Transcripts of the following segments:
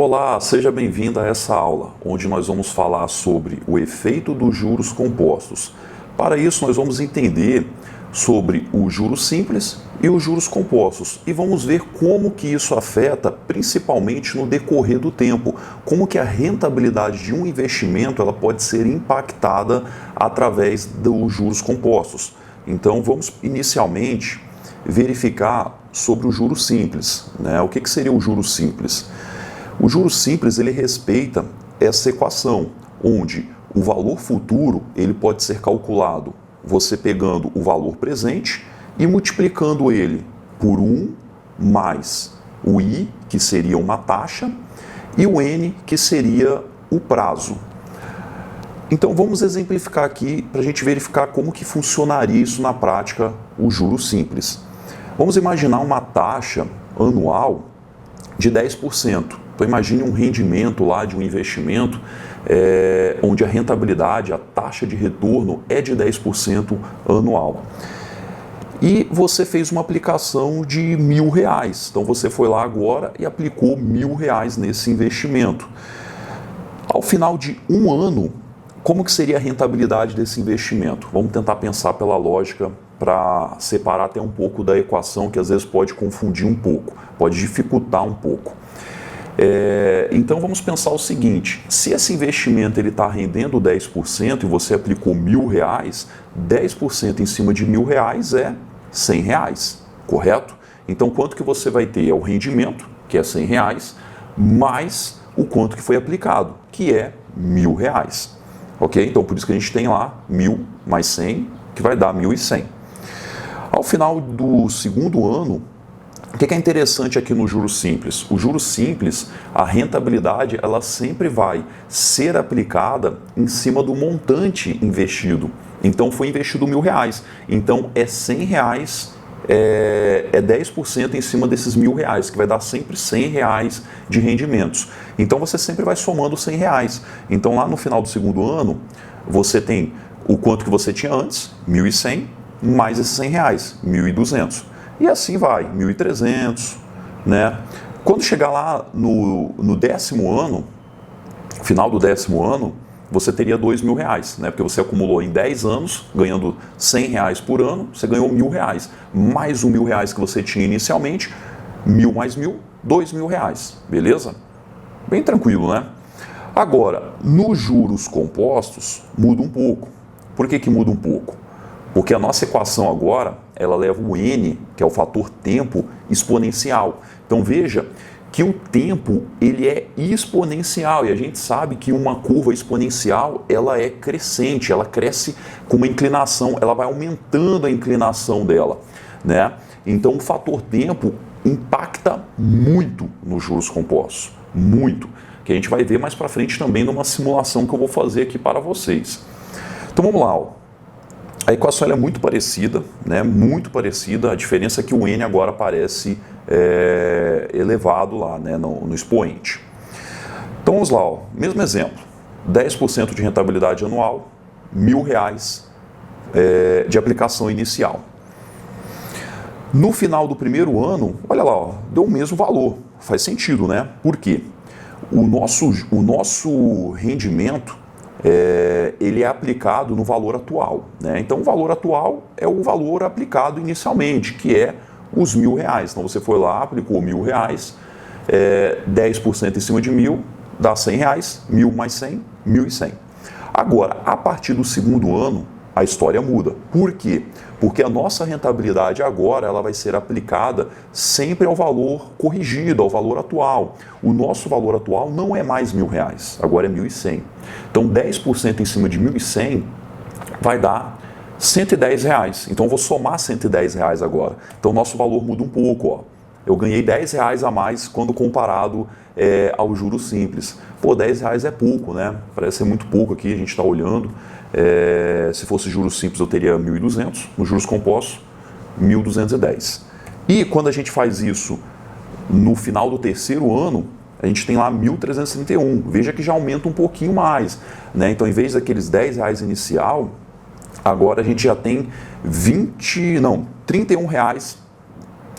Olá, seja bem-vindo a essa aula, onde nós vamos falar sobre o efeito dos juros compostos. Para isso, nós vamos entender sobre os juros simples e os juros compostos e vamos ver como que isso afeta principalmente no decorrer do tempo, como que a rentabilidade de um investimento ela pode ser impactada através dos juros compostos. Então, vamos inicialmente verificar sobre o juro simples, né? O que seria o juro simples? O juro simples ele respeita essa equação, onde o valor futuro ele pode ser calculado você pegando o valor presente e multiplicando ele por 1 mais o I, que seria uma taxa, e o N, que seria o prazo. Então vamos exemplificar aqui para a gente verificar como que funcionaria isso na prática, o juro simples. Vamos imaginar uma taxa anual de 10%. Então imagine um rendimento lá de um investimento onde a rentabilidade, a taxa de retorno é de 10% anual. E você fez uma aplicação de R$1.000. Então você foi lá agora e aplicou R$1.000 nesse investimento. Ao final de um ano, como que seria a rentabilidade desse investimento? Vamos tentar pensar pela lógica para separar até um pouco da equação que às vezes pode confundir um pouco, pode dificultar um pouco. Então vamos pensar o seguinte, se esse investimento está rendendo 10% e você aplicou R$1.000, 10% em cima de R$1.000 é R$100, correto? Então quanto que você vai ter? É o rendimento, que é R$100, mais o quanto que foi aplicado, que é R$1.000. Ok? Então por isso que a gente tem lá 1.000 mais 100, que vai dar 1.100. Ao final do segundo ano, o que é interessante aqui no juros simples? O juros simples, a rentabilidade, ela sempre vai ser aplicada em cima do montante investido. Então foi investido R$1.000. Então é R$100, é 10% em cima desses R$1.000, que vai dar sempre R$100 de rendimentos. Então você sempre vai somando R$100. Então lá no final do segundo ano, você tem o quanto que você tinha antes, 1.100, mais esses R$100, 1.200. E assim vai, 1.300, né? Quando chegar lá no 10º ano, final do 10º ano, você teria R$2.000, né? Porque você acumulou em 10 anos, ganhando R$100 por ano, você ganhou R$1.000. Mais os R$1.000 que você tinha inicialmente, 1.000 mais 1.000, R$2.000, beleza? Bem tranquilo, né? Agora, nos juros compostos, muda um pouco. Por que muda um pouco? Porque a nossa equação agora, ela leva o N, que é o fator tempo, exponencial. Então veja que o tempo ele é exponencial e a gente sabe que uma curva exponencial ela é crescente, ela cresce com uma inclinação, ela vai aumentando a inclinação dela, né? Então o fator tempo impacta muito nos juros compostos, muito, que a gente vai ver mais para frente também numa simulação que eu vou fazer aqui para vocês. Então vamos lá, ó. A equação é muito parecida, né? Muito parecida, a diferença é que o N agora aparece elevado lá, né? no expoente. Então vamos lá, ó. Mesmo exemplo, 10% de rentabilidade anual, R$1.000 de aplicação inicial. No final do primeiro ano, olha lá, ó, deu o mesmo valor, faz sentido, né? Por quê? O nosso rendimento ele é aplicado no valor atual, né? Então o valor atual é o valor aplicado inicialmente, que é os R$1.000. Então você foi lá, aplicou R$1.000, 10% em cima de 1.000 dá R$100, 1.000 mais 100, 1.100. Agora, a partir do segundo ano, a história muda. Por quê? Porque a nossa rentabilidade agora ela vai ser aplicada sempre ao valor corrigido, ao valor atual. O nosso valor atual não é mais R$1.000, agora é 1.100. Então 10% em cima de 1.100 vai dar R$110. Então eu vou somar R$110 agora. Então o nosso valor muda um pouco, ó. Eu ganhei R$10 a mais quando comparado ao juros simples. Pô, R$10 é pouco, né? Parece ser muito pouco aqui, a gente está olhando. Se fosse juros simples eu teria 1.200, nos juros compostos 1.210. E quando a gente faz isso no final do terceiro ano, a gente tem lá 1.331. Veja que já aumenta um pouquinho mais, né? Então em vez daqueles R$10 inicial, agora a gente já tem R$31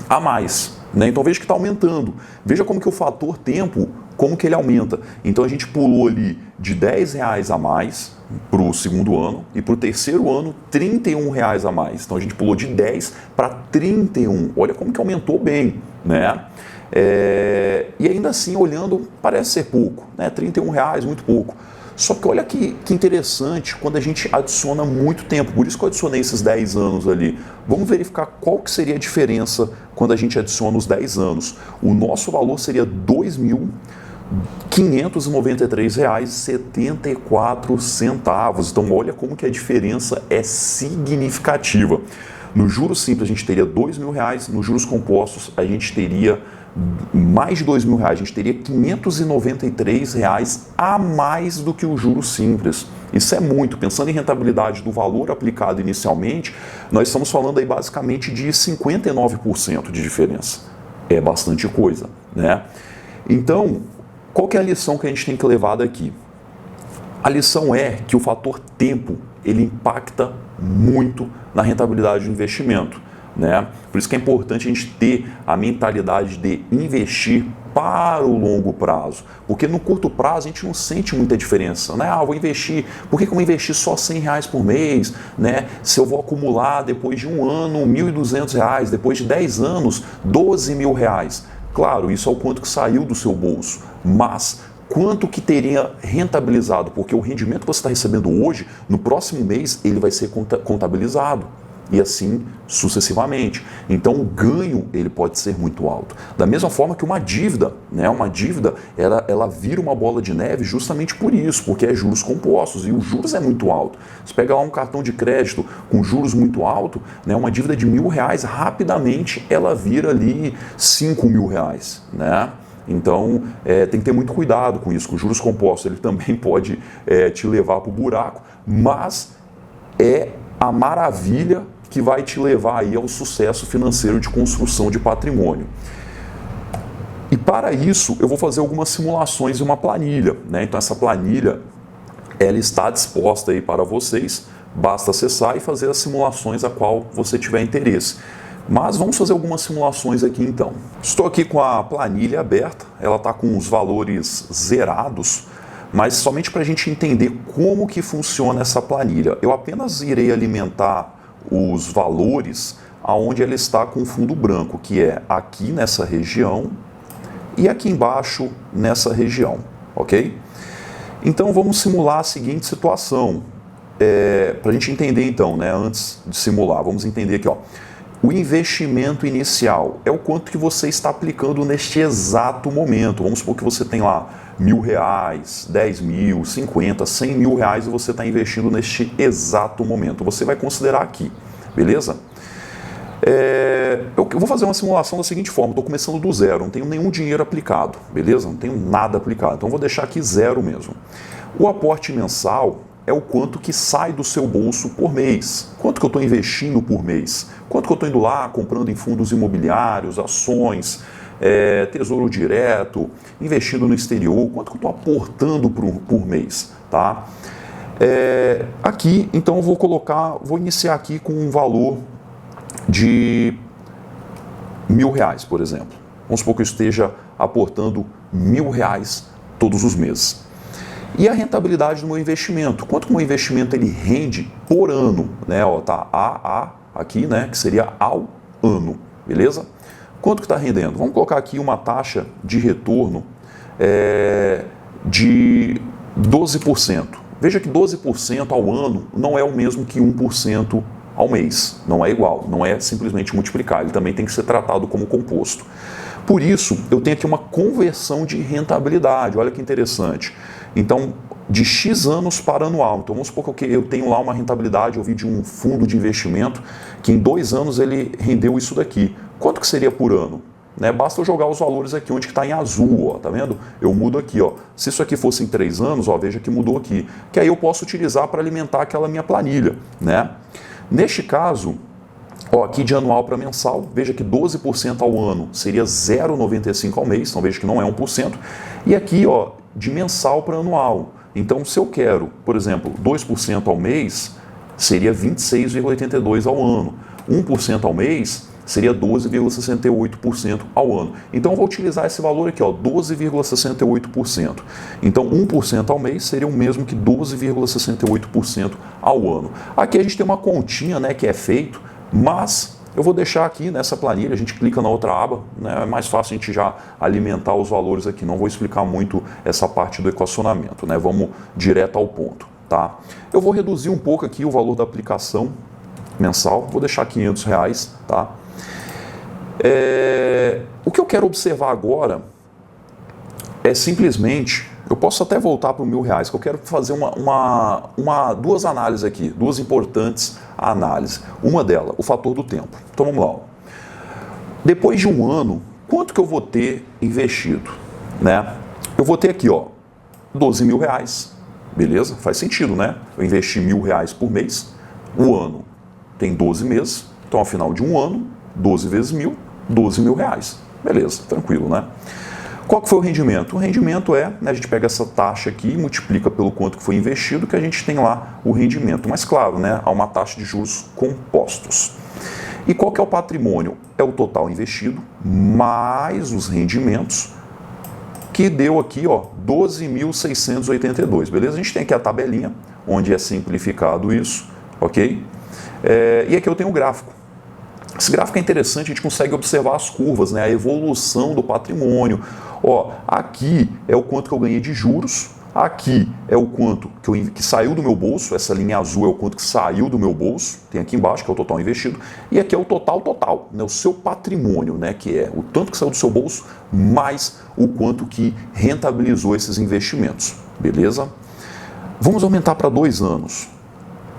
a mais, né? Então veja que está aumentando. Veja como que o fator tempo como que ele aumenta. Então a gente pulou ali de R$10 a mais para o segundo ano e para o terceiro ano R$31 a mais. Então a gente pulou de 10 para 31. Olha como que aumentou bem, né? E ainda assim, olhando, parece ser pouco, né? R$31, muito pouco. Só que olha que interessante quando a gente adiciona muito tempo. Por isso que eu adicionei esses 10 anos ali. Vamos verificar qual que seria a diferença quando a gente adiciona os 10 anos. O nosso valor seria R$2.593,74. Então olha como que a diferença é significativa. No juros simples a gente teria R$2.000, nos juros compostos a gente teria mais de R$2.000, a gente teria R$593 a mais do que o juro simples. Isso é muito. Pensando em rentabilidade do valor aplicado inicialmente, nós estamos falando aí basicamente de 59% de diferença. É bastante coisa, né? Então, qual que é a lição que a gente tem que levar daqui? A lição é que o fator tempo, ele impacta muito na rentabilidade do investimento, né? Por isso que é importante a gente ter a mentalidade de investir para o longo prazo, porque no curto prazo a gente não sente muita diferença, né? Vou investir, por que eu vou investir só R$100 por mês, né? Se eu vou acumular depois de um ano R$1.200, depois de 10 anos R$12.000. Claro, isso é o quanto que saiu do seu bolso, mas quanto que teria rentabilizado, porque o rendimento que você está recebendo hoje, no próximo mês, ele vai ser contabilizado. E assim sucessivamente. Então o ganho ele pode ser muito alto. Da mesma forma que uma dívida, né? Uma dívida ela vira uma bola de neve justamente por isso, porque é juros compostos e os juros é muito alto. Se pegar lá um cartão de crédito com juros muito alto, né? Uma dívida de R$1.000, rapidamente ela vira ali R$5.000, né? Então tem que ter muito cuidado com isso, com os juros compostos. Ele também pode te levar para o buraco, mas é a maravilha que vai te levar aí ao sucesso financeiro de construção de patrimônio. E para isso, eu vou fazer algumas simulações e uma planilha, né? Então essa planilha, ela está disposta aí para vocês, basta acessar e fazer as simulações a qual você tiver interesse. Mas vamos fazer algumas simulações aqui então. Estou aqui com a planilha aberta, ela está com os valores zerados, mas somente para a gente entender como que funciona essa planilha. Eu apenas irei alimentar os valores aonde ela está com fundo branco, que é aqui nessa região e aqui embaixo nessa região, ok? Então vamos simular a seguinte situação, para a gente entender então, né, antes de simular, vamos entender aqui, ó. O investimento inicial é o quanto que você está aplicando neste exato momento. Vamos supor que você tem lá R$1.000, 10 mil, 50, 100 mil reais e você está investindo neste exato momento. Você vai considerar aqui, beleza? Eu vou fazer uma simulação da seguinte forma, estou começando do zero, não tenho nenhum dinheiro aplicado, beleza? Não tenho nada aplicado, então vou deixar aqui zero mesmo. O aporte mensal é o quanto que sai do seu bolso por mês. Quanto que eu estou investindo por mês? Quanto que eu estou indo lá comprando em fundos imobiliários, ações, tesouro direto, investindo no exterior? Quanto que eu estou aportando por mês? Tá? Aqui, então, eu vou iniciar aqui com um valor de R$1.000, por exemplo. Vamos supor que eu esteja aportando R$1.000 todos os meses. E a rentabilidade do meu investimento? Quanto que o meu investimento ele rende por ano? Né? Ó, tá AA aqui, né? Que seria ao ano, beleza? Quanto que está rendendo? Vamos colocar aqui uma taxa de retorno de 12%. Veja que 12% ao ano não é o mesmo que 1% ao mês. Não é igual, não é simplesmente multiplicar. Ele também tem que ser tratado como composto. Por isso, eu tenho aqui uma conversão de rentabilidade. Olha que interessante. Então, de X anos para anual. Então, vamos supor que eu tenho lá uma rentabilidade, eu vi de um fundo de investimento, que em 2 anos ele rendeu isso daqui. Quanto que seria por ano? Né? Basta eu jogar os valores aqui, onde está em azul, ó, tá vendo? Eu mudo aqui, ó. Se isso aqui fosse em 3 anos, ó, veja que mudou aqui. Que aí eu posso utilizar para alimentar aquela minha planilha, né? Neste caso, ó, aqui de anual para mensal, veja que 12% ao ano seria 0,95 ao mês, então veja que não é 1%. E aqui, ó, de mensal para anual. Então, se eu quero, por exemplo, 2% ao mês, seria 26,82 ao ano. 1% ao mês seria 12,68% ao ano. Então eu vou utilizar esse valor aqui, ó, 12,68%. Então 1% ao mês seria o mesmo que 12,68% ao ano. Aqui a gente tem uma continha, né, que é feito, mas eu vou deixar aqui nessa planilha, a gente clica na outra aba, né, é mais fácil a gente já alimentar os valores aqui. Não vou explicar muito essa parte do equacionamento, né, vamos direto ao ponto. Tá? Eu vou reduzir um pouco aqui o valor da aplicação mensal, vou deixar R$500, tá? O que eu quero observar agora é simplesmente, eu posso até voltar para o R$1.000, que eu quero fazer duas análises aqui, duas importantes análises. Uma delas, o fator do tempo. Então vamos lá. Ó. Depois de um ano, quanto que eu vou ter investido? Né? Eu vou ter aqui, ó, R$12.000. Beleza? Faz sentido, né? Eu investi R$1.000 por mês, o ano tem 12 meses, então ao final de um ano, 12 vezes 1.000, R$12.000. Beleza, tranquilo, né? Qual que foi o rendimento? O rendimento é, né, a gente pega essa taxa aqui e multiplica pelo quanto que foi investido, que a gente tem lá o rendimento. Mas claro, né, há uma taxa de juros compostos. E qual que é o patrimônio? É o total investido mais os rendimentos, que deu aqui, ó, 12.682, beleza? A gente tem aqui a tabelinha, onde é simplificado isso, ok? E aqui eu tenho o gráfico. Esse gráfico é interessante, a gente consegue observar as curvas, né? A evolução do patrimônio. Ó, aqui é o quanto que eu ganhei de juros, aqui é o quanto que saiu do meu bolso, essa linha azul é o quanto que saiu do meu bolso, tem aqui embaixo que é o total investido, e aqui é o total, né, o seu patrimônio, né, que é o tanto que saiu do seu bolso, mais o quanto que rentabilizou esses investimentos, beleza? Vamos aumentar para 2 anos.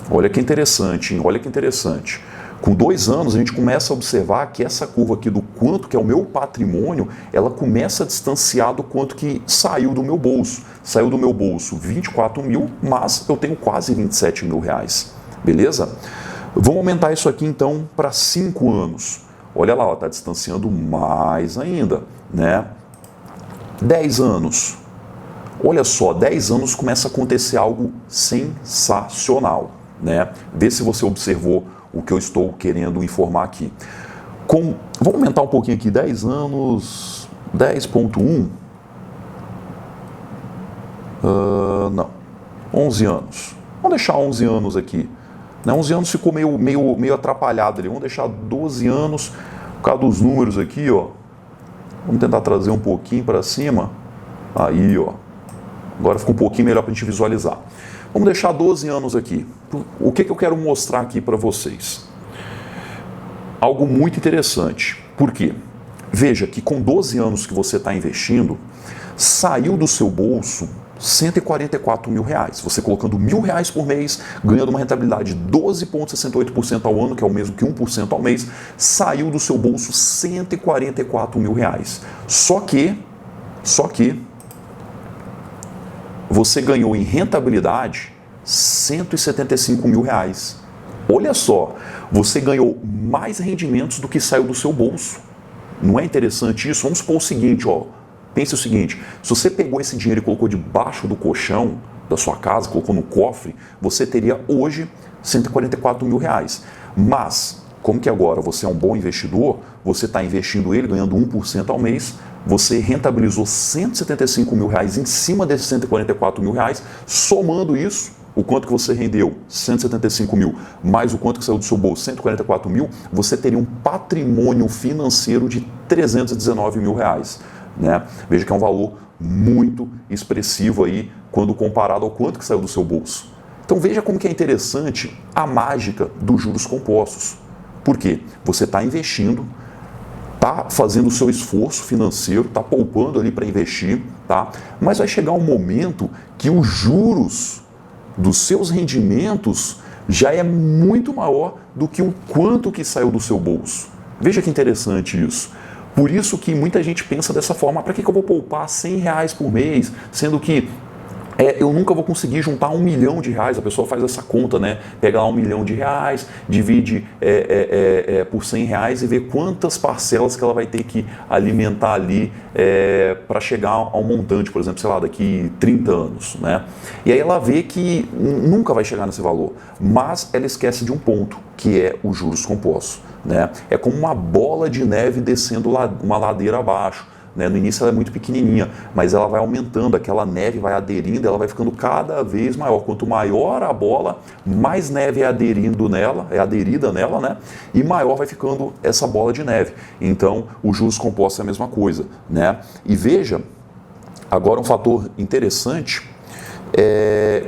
Olha que interessante, hein? Olha que interessante. Com 2 anos, a gente começa a observar que essa curva aqui do quanto que é o meu patrimônio, ela começa a distanciar do quanto que saiu do meu bolso. Saiu do meu bolso 24.000, mas eu tenho quase R$27.000, beleza? Vamos aumentar isso aqui então para 5 anos. Olha lá, está distanciando mais ainda, né? 10 anos. Olha só, 10 anos começa a acontecer algo sensacional, né? Vê se você observou o que eu estou querendo informar aqui. Vamos aumentar um pouquinho aqui, 10 anos, 10.1, não, 11 anos. Vamos deixar 11 anos aqui. Né? 11 anos ficou meio atrapalhado ali. Vamos deixar 12 anos, por causa dos números aqui, ó. Vamos tentar trazer um pouquinho para cima. Aí, ó. Agora fica um pouquinho melhor para a gente visualizar. Vamos deixar 12 anos aqui. O que eu quero mostrar aqui para vocês? Algo muito interessante. Por quê? Veja que com 12 anos que você está investindo, saiu do seu bolso R$144.000. Você colocando R$1.000 por mês, ganhando uma rentabilidade de 12,68% ao ano, que é o mesmo que 1% ao mês, saiu do seu bolso R$144.000. Só que você ganhou em rentabilidade R$175.000. Olha só, você ganhou mais rendimentos do que saiu do seu bolso. Não é interessante isso? Vamos supor o seguinte, ó. Pense o seguinte, se você pegou esse dinheiro e colocou debaixo do colchão da sua casa, colocou no cofre, você teria hoje R$144.000. Mas, como que agora você é um bom investidor, você está investindo ele, ganhando 1% ao mês, você rentabilizou R$175.000 em cima desses R$144.000, somando isso, o quanto que você rendeu, 175.000, mais o quanto que saiu do seu bolso, 144.000, você teria um patrimônio financeiro de R$319.000. Né? Veja que é um valor muito expressivo aí quando comparado ao quanto que saiu do seu bolso. Então veja como que é interessante a mágica dos juros compostos. Por quê? Você está investindo, está fazendo o seu esforço financeiro, está poupando ali para investir, tá? Mas vai chegar um momento que os juros dos seus rendimentos já é muito maior do que o quanto que saiu do seu bolso. Veja que interessante isso. Por isso que muita gente pensa dessa forma, para que eu vou poupar R$100 por mês, sendo que eu nunca vou conseguir juntar R$1 milhão. A pessoa faz essa conta, né? Pega lá R$1 milhão, divide por R$100 e vê quantas parcelas que ela vai ter que alimentar ali para chegar ao montante, por exemplo, sei lá, daqui 30 anos, né? E aí ela vê que nunca vai chegar nesse valor, mas ela esquece de um ponto, que é os juros compostos, né? É como uma bola de neve descendo uma ladeira abaixo. No início ela é muito pequenininha, mas ela vai aumentando, aquela neve vai aderindo, ela vai ficando cada vez maior. Quanto maior a bola, mais neve é aderida nela, né? E maior vai ficando essa bola de neve. Então, os juros compostos é a mesma coisa, né? E veja, agora um fator interessante,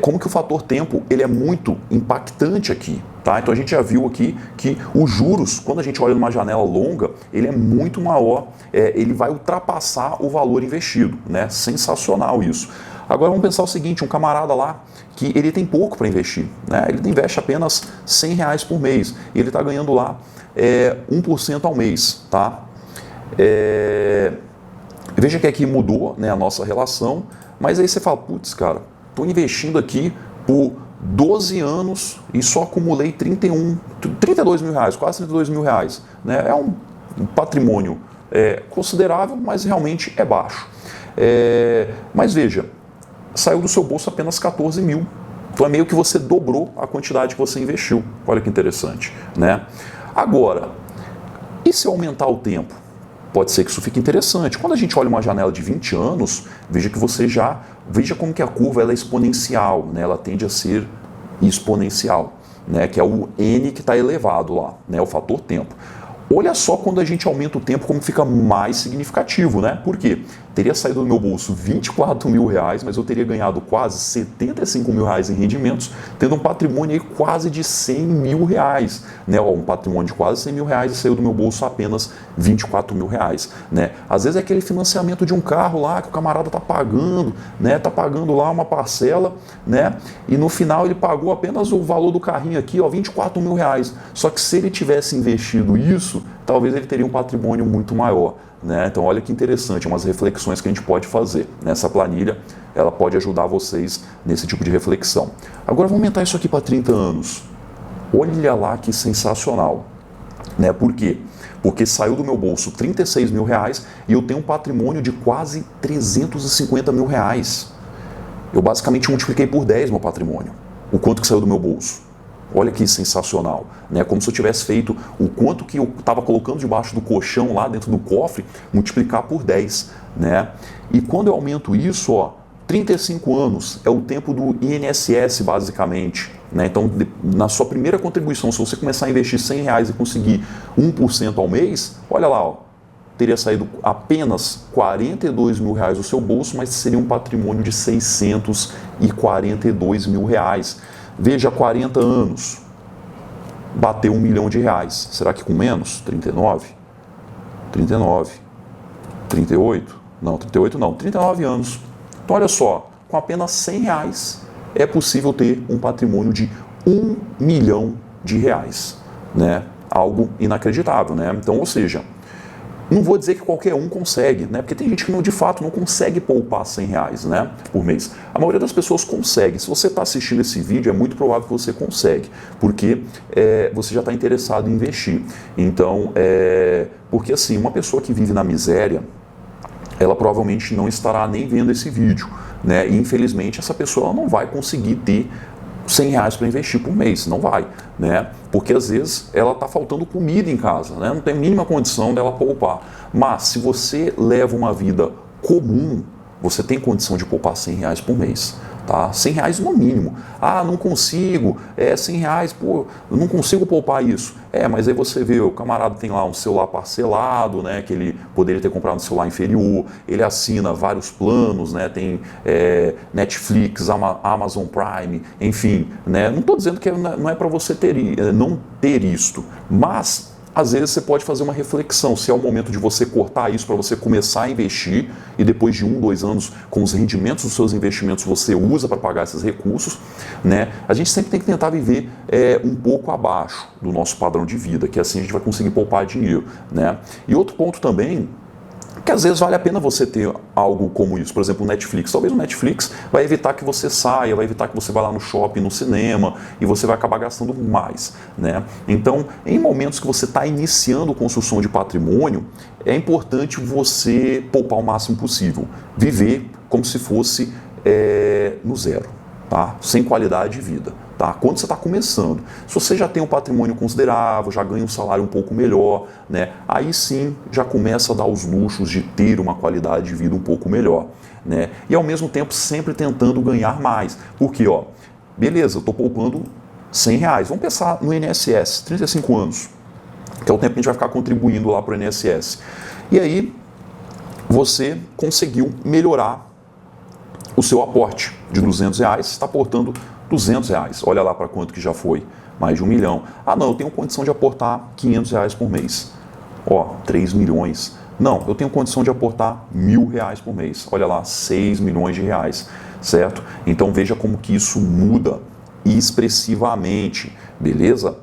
como que o fator tempo ele é muito impactante aqui. Tá? Então a gente já viu aqui que os juros, quando a gente olha numa janela longa, ele é muito maior, ele vai ultrapassar o valor investido, né? Sensacional isso. Agora vamos pensar o seguinte, um camarada lá que ele tem pouco para investir, né? Ele investe apenas R$100 por mês e ele está ganhando lá 1% ao mês. Tá? Veja que aqui mudou, né, a nossa relação, mas aí você fala, putz, cara, estou investindo aqui por 12 anos e só acumulei 32 mil reais, quase 32 mil reais. Né? É um patrimônio considerável, mas realmente é baixo. Mas veja, saiu do seu bolso apenas 14 mil. Então é meio que você dobrou a quantidade que você investiu. Olha que interessante. Né? Agora, e se aumentar o tempo? Pode ser que isso fique interessante. Quando a gente olha uma janela de 20 anos, veja como que a curva ela é exponencial, né? Ela tende a ser exponencial, né? Que é o N que está elevado lá, né? O fator tempo. Olha só quando a gente aumenta o tempo como fica mais significativo, né? Por quê? Teria saído do meu bolso 24 mil reais, mas eu teria ganhado quase 75 mil reais em rendimentos, tendo um patrimônio aí quase de 100 mil reais, né? Um patrimônio de quase 100 mil reais e saiu do meu bolso apenas 24 mil reais, né? Às vezes é aquele financiamento de um carro lá que o camarada tá pagando, né? Tá pagando lá uma parcela, né? E no final ele pagou apenas o valor do carrinho aqui, ó, 24 mil reais. Só que se ele tivesse investido isso, talvez ele teria um patrimônio muito maior. Né? Então olha que interessante, umas reflexões que a gente pode fazer. Nessa planilha, ela pode ajudar vocês nesse tipo de reflexão. Agora vamos aumentar isso aqui para 30 anos. Olha lá que sensacional. Né? Por quê? Porque saiu do meu bolso 36 mil reais e eu tenho um patrimônio de quase 350 mil reais. Eu basicamente multipliquei por 10 meu patrimônio. O quanto que saiu do meu bolso. Olha que sensacional, né? Como se eu tivesse feito o quanto que eu estava colocando debaixo do colchão lá dentro do cofre, multiplicar por 10, né? E quando eu aumento isso, ó, 35 anos é o tempo do INSS basicamente, né? Então, na sua primeira contribuição, se você começar a investir R$100 e conseguir 1% ao mês, olha lá, ó, teria saído apenas 42 mil reais do seu bolso, mas seria um patrimônio de 642 mil reais. Veja, 40 anos, bateu R$1 milhão. Será que com menos? 39? 39? 38? Não, 38 não, 39 anos. Então olha só, com apenas R$100 é possível ter um patrimônio de R$1 milhão, né? Algo inacreditável, né? Então, ou seja, não vou dizer que qualquer um consegue, né? Porque tem gente que de fato não consegue poupar R$100, né, por mês. A maioria das pessoas consegue. Se você está assistindo esse vídeo, é muito provável que você consegue, porque você já está interessado em investir. Então, porque assim, uma pessoa que vive na miséria, ela provavelmente não estará nem vendo esse vídeo, né? E infelizmente essa pessoa ela não vai conseguir ter R$100 para investir por mês, não vai, né? Porque às vezes ela está faltando comida em casa, né? Não tem a mínima condição dela poupar. Mas se você leva uma vida comum, você tem condição de poupar R$100 por mês, tá? R$100 no mínimo. Ah, não consigo, R$100, pô, eu não consigo poupar isso. Mas aí você vê, o camarada tem lá um celular parcelado, né, que ele poderia ter comprado um celular inferior, ele assina vários planos, né, tem Netflix, Amazon Prime, enfim, né, não estou dizendo que não é para você não ter isto, mas às vezes você pode fazer uma reflexão, se é o momento de você cortar isso para você começar a investir e depois de 1, 2 anos, com os rendimentos dos seus investimentos, você usa para pagar esses recursos, né? A gente sempre tem que tentar viver um pouco abaixo do nosso padrão de vida, que assim a gente vai conseguir poupar dinheiro, né? E outro ponto também, Porque às vezes vale a pena você ter algo como isso. Por exemplo, o Netflix. Talvez o Netflix vai evitar que você saia, vai evitar que você vá lá no shopping, no cinema, e você vai acabar gastando mais, né? Então, em momentos que você está iniciando construção de patrimônio, é importante você poupar o máximo possível. Viver como se fosse no zero, tá? Sem qualidade de vida. Tá? Quando você está começando, se você já tem um patrimônio considerável, já ganha um salário um pouco melhor, né? Aí sim já começa a dar os luxos de ter uma qualidade de vida um pouco melhor, né? E ao mesmo tempo sempre tentando ganhar mais, porque ó, beleza, eu estou poupando R$100, vamos pensar no INSS, 35 anos, que é o tempo que a gente vai ficar contribuindo lá para o INSS, e aí você conseguiu melhorar o seu aporte de R$200, está aportando R$200. Olha lá para quanto que já foi, mais de 1 milhão. Ah, não, eu tenho condição de aportar R$500 por mês. Ó, 3 milhões. Não, eu tenho condição de aportar R$1.000 por mês. Olha lá, 6 milhões de reais, certo? Então veja como que isso muda expressivamente, beleza?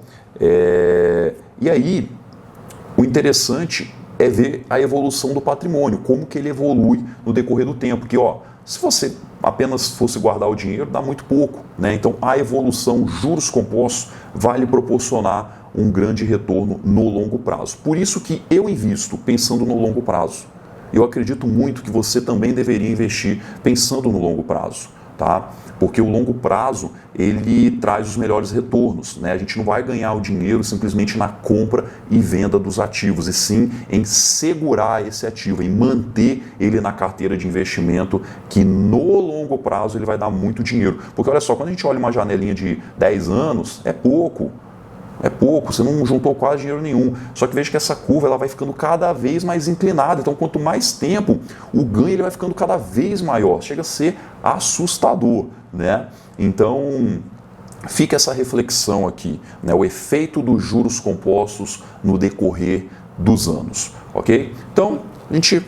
E aí, o interessante é ver a evolução do patrimônio, como que ele evolui no decorrer do tempo, porque ó, se você apenas fosse guardar o dinheiro, dá muito pouco, né? Então a evolução, juros compostos, vai lhe proporcionar um grande retorno no longo prazo. Por isso que eu invisto pensando no longo prazo. Eu acredito muito que você também deveria investir pensando no longo prazo, tá? Porque o longo prazo, ele traz os melhores retornos, né? A gente não vai ganhar o dinheiro simplesmente na compra e venda dos ativos, e sim em segurar esse ativo, em manter ele na carteira de investimento, que no longo prazo ele vai dar muito dinheiro. Porque olha só, quando a gente olha uma janelinha de 10 anos, é pouco. É pouco, você não juntou quase dinheiro nenhum. Só que veja que essa curva ela vai ficando cada vez mais inclinada. Então, quanto mais tempo, o ganho ele vai ficando cada vez maior. Chega a ser assustador, né? Então, fica essa reflexão aqui, né? O efeito dos juros compostos no decorrer dos anos, ok? Então, a gente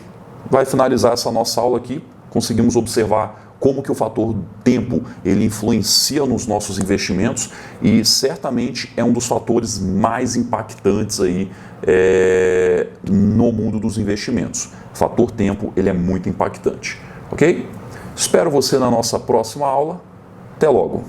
vai finalizar essa nossa aula aqui. Conseguimos observar como que o fator tempo ele influencia nos nossos investimentos e certamente é um dos fatores mais impactantes aí no mundo dos investimentos. O fator tempo ele é muito impactante, ok? Espero você na nossa próxima aula. Até logo!